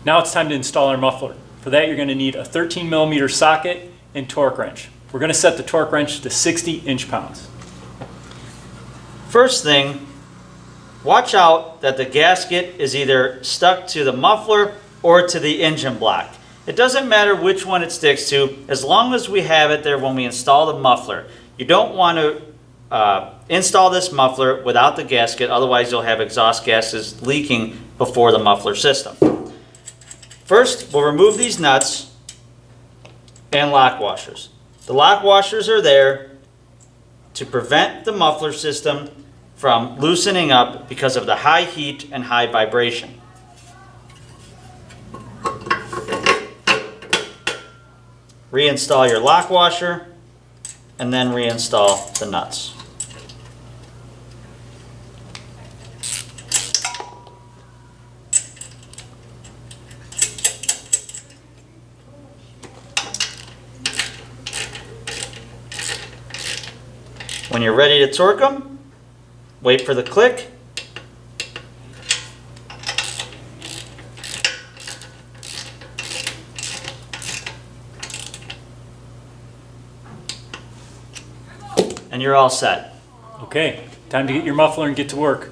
Now it's time to install our muffler. For that, you're going to need a 13mm socket and torque wrench. We're going to set the torque wrench to 60 inch-pounds. First thing, watch out that the gasket is either stuck to the muffler or to the engine block. It doesn't matter which one it sticks to, as long as we have it there when we install the muffler. You don't want to install this muffler without the gasket, otherwise you'll have exhaust gases leaking before the muffler system. First, we'll remove these nuts and lock washers. The lock washers are there to prevent the muffler system from loosening up because of the high heat and high vibration. Reinstall your lock washer and then reinstall the nuts. When you're ready to torque them, wait for the click. And you're all set. Okay, time to get your muffler and get to work.